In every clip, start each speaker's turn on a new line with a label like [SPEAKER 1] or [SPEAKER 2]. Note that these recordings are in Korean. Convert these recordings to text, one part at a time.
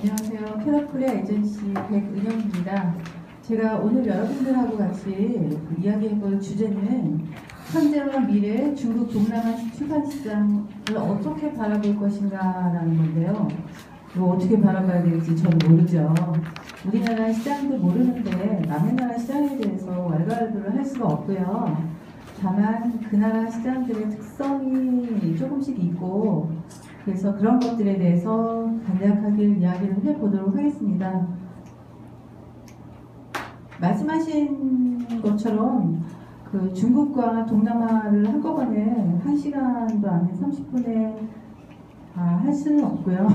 [SPEAKER 1] 안녕하세요. 캐럿코리아 에이전시 백은영입니다. 제가 오늘 여러분들하고 같이 이야기해볼 주제는 현재와 미래 중국 동남아 출판시장을 어떻게 바라볼 것인가 라는 건데요. 이거 어떻게 바라봐야 될지 저는 모르죠. 우리나라 시장도 모르는데 남의 나라 시장에 대해서 왈가왈부를 할 수가 없고요. 다만 그 나라 시장들의 특성이 조금씩 있고 그래서 그런 것들에 대해서 간략하게 이야기를 해보도록 하겠습니다. 말씀하신 것처럼 그 중국과 동남아를 한꺼번에 1시간도 아닌 30분에 다 할 수는 없고요.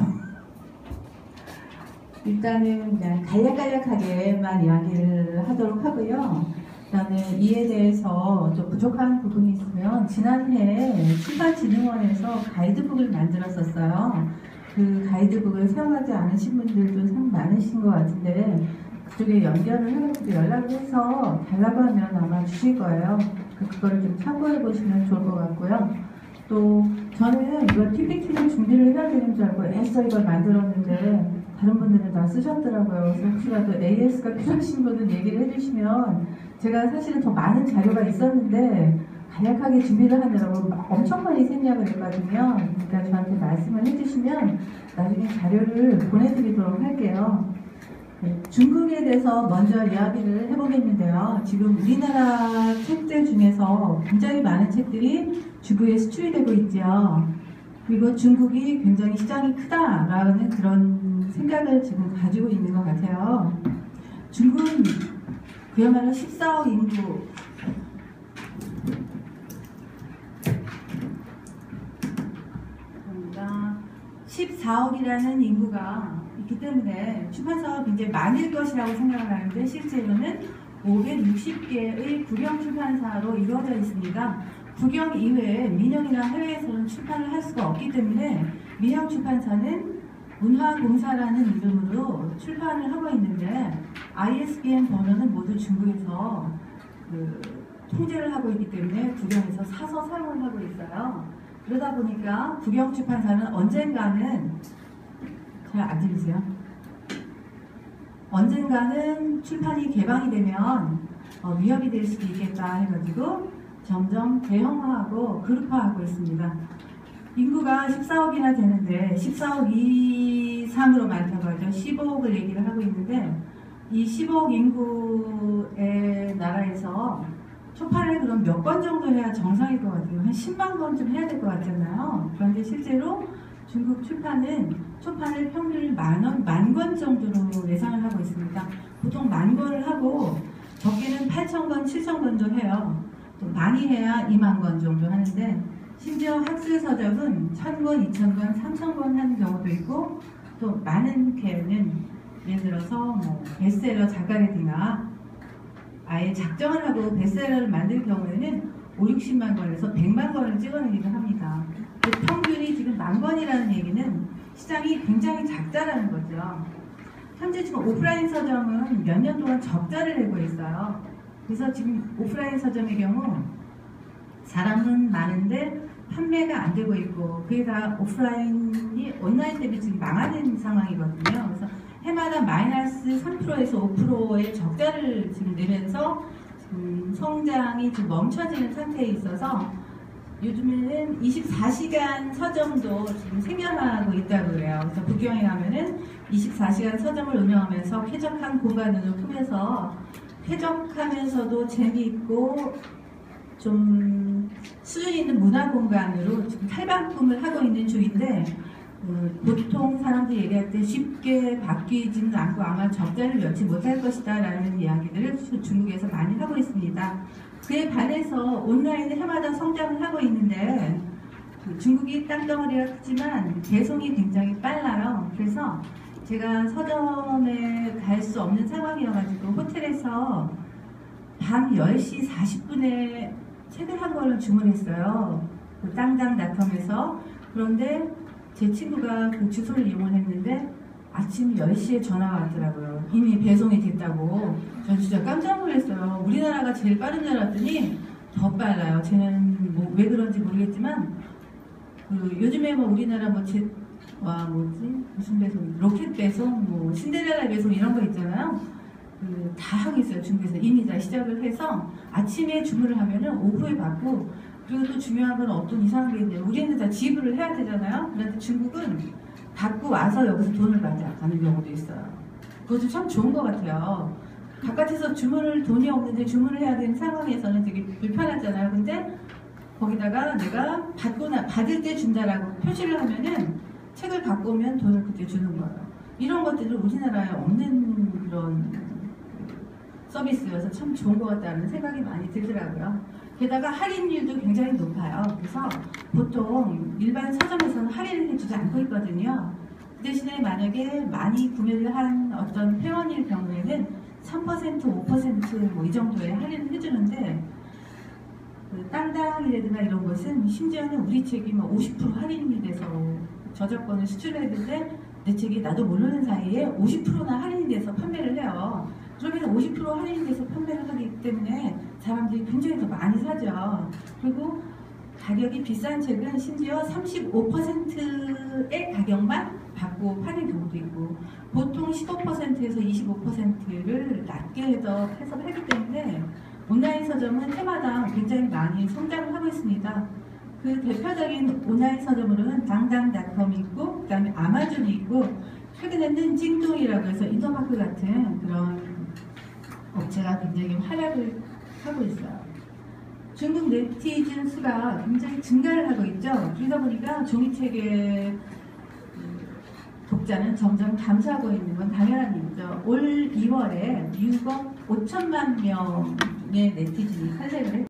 [SPEAKER 1] 일단은 그냥 간략간략하게만 이야기를 하도록 하고요. 그다음에 이에 대해서 좀 부족한 부분이 있으면 지난해 출판진흥원에서 가이드북을 만들었었어요. 그 가이드북을 사용하지 않으신 분들도 참 많으신 것 같은데 그쪽에 연결을 해가지고 연락을 해서 달라고 하면 아마 주실 거예요. 그거를 좀 참고해 보시면 좋을 것 같고요. 또 저는 이걸 PPT를 준비를 해야 되는 줄 알고 애써 이걸 만들었는데 다른 분들은 다 쓰셨더라고요. 그래서 혹시라도 AS가 필요하신 분은 얘기를 해주시면 제가 사실은 더 많은 자료가 있었는데 간략하게 준비를 하느라고 엄청 많이 생략을 했거든요. 그러니까 저한테 말씀을 해주시면 나중에 자료를 보내드리도록 할게요. 네, 중국에 대해서 먼저 이야기를 해보겠는데요. 지금 우리나라 책들 중에서 굉장히 많은 책들이 중국에 수출이 되고 있죠. 그리고 중국이 굉장히 시장이 크다라는 그런 생각을 지금 가지고 있는 것 같아요. 중국은 그야말로 14억 인구, 그러니까 14억이라는 인구가 있기 때문에 출판사가 굉장히 많을 것이라고 생각을 하는데 실제로는 560개의 국영 출판사로 이루어져 있습니다. 국영 이외에 민영이나 해외에서는 출판을 할 수가 없기 때문에 민영 출판사는 문화공사라는 이름으로 출판을 하고 있는데 ISBN 번호는 모두 중국에서 통제를 하고 있기 때문에 국영에서 사서 사용을 하고 있어요. 그러다 보니까 국영 출판사는 언젠가는 잘 안 들리세요? 언젠가는 출판이 개방이 되면 위협이 될 수도 있겠다 해가지고 점점 대형화하고 그룹화하고 있습니다. 인구가 14억이나 되는데 14억 이상으로 많다고 하죠. 15억을 얘기를 하고 있는데 이 15억 인구의 나라에서 초판을 그럼 몇 권 정도 해야 정상일 것 같아요. 한 10만 권쯤 해야 될 것 같잖아요. 그런데 실제로 중국 출판은 초판을 평균 만 권 정도로 예상을 하고 있습니다. 보통 10,000권을 하고 적게는 8,000권, 7,000권도 해요. 또 많이 해야 2만 권 정도 하는데 심지어 학술서적은 1,000권, 2,000권, 3,000권 하는 경우도 있고 또 많은 개는 예를 들어서 베스트셀러 작가들이나 아예 작정을 하고 베스트셀러를 만들 경우에는 5, 60만 권에서 100만 권을 찍어내기도 합니다. 그 평균이 지금 10,000권이라는 얘기는 시장이 굉장히 작다라는 거죠. 현재 지금 오프라인 서점은 몇 년 동안 적자를 내고 있어요. 그래서 지금 오프라인 서점의 경우 사람은 많은데 판매가 안 되고 있고 그게 다 오프라인이 온라인 때문에 지금 망하는 상황이거든요. 그래서 해마다 마이너스 3%에서 5%의 적자를 지금 내면서 성장이 좀 멈춰지는 상태에 있어서 요즘에는 24시간 서점도 지금 생겨나고 있다고 그래요. 그래서 북경에 가면은 24시간 서점을 운영하면서 쾌적한 공간으로 꾸며서 쾌적하면서도 재미있고 좀 수준 있는 문화 공간으로 지금 탈바꿈을 하고 있는 중인데 보통 사람들이 얘기할 때 쉽게 바뀌지는 않고 아마 적자를 면치 못할 것이다 라는 이야기들을 중국에서 많이 하고 있습니다. 그에 반해서 온라인은 해마다 성장을 하고 있는데 중국이 땅덩어리가 크지만 배송이 굉장히 빨라요. 그래서 제가 서점에 갈 수 없는 상황이어가지고 호텔에서 밤 10시 40분에 책을 한 권을 주문했어요. 그 땅땅닷컴에서. 그런데 제 친구가 그 주소를 이용을 했는데 아침 10시에 전화가 왔더라고요. 이미 배송이 됐다고. 전 진짜 깜짝 놀랐어요. 우리나라가 제일 빠른 줄 알았더니 더 빨라요. 쟤는 왜 그런지 모르겠지만 요즘에 우리나라 와 뭐지 무슨 배송 로켓 배송 뭐 신데렐라 배송 이런 거 있잖아요. 다 하고 있어요. 중국에서 이미 다 시작을 해서 아침에 주문을 하면은 오후에 받고, 그리고 또 중요한 건 어떤 이상한 게 있는데 우리는 다 지불을 해야 되잖아요. 그런데 중국은 받고 와서 여기서 돈을 받아가는 경우도 있어요. 그것도 참 좋은 것 같아요. 바깥에서 돈이 없는데 주문을 해야 되는 상황에서는 되게 불편하잖아요. 근데 거기다가 내가 받을 때 준다라고 표시를 하면은 책을 갖고 오면 돈을 그때 주는 거예요. 이런 것들은 우리나라에 없는 그런 서비스여서 참 좋은 것 같다는 생각이 많이 들더라고요. 게다가 할인율도 굉장히 높아요. 그래서 보통 일반 서점에서는 할인을 해주지 않고 있거든요. 그 대신에 만약에 많이 구매를 한 어떤 회원일 경우에는 3%, 5% 이 정도의 할인을 해주는데, 땅땅이라든가 이런 것은 심지어는 우리 책이 50% 할인이 돼서 저작권을 수출했는데 내 책이 나도 모르는 사이에 50%나 할인이 돼서 판매를 해요. 그러면 50% 할인이 돼서 판매를 하기 때문에 사람들이 굉장히 더 많이 사죠. 그리고 가격이 비싼 책은 심지어 35%의 가격만 받고 파는 경우도 있고, 보통 15%에서 25%를 낮게 해서 하기 때문에 온라인 서점은 해마다 굉장히 많이 성장을 하고 있습니다. 그 대표적인 온라인 서점으로는 당당닷컴이 있고, 그 다음에 아마존이 있고, 최근에는 찡동이라고 해서 인터마크 같은 그런 업체가 굉장히 활약을 하고 있어요. 중국 네티즌 수가 굉장히 증가를 하고 있죠. 그러다 보니까 종이책의 독자는 점점 감소하고 있는 건 당연한 일이죠. 올 2월에 6억 5천만 명의 네티즌이 탄생을 했습니다.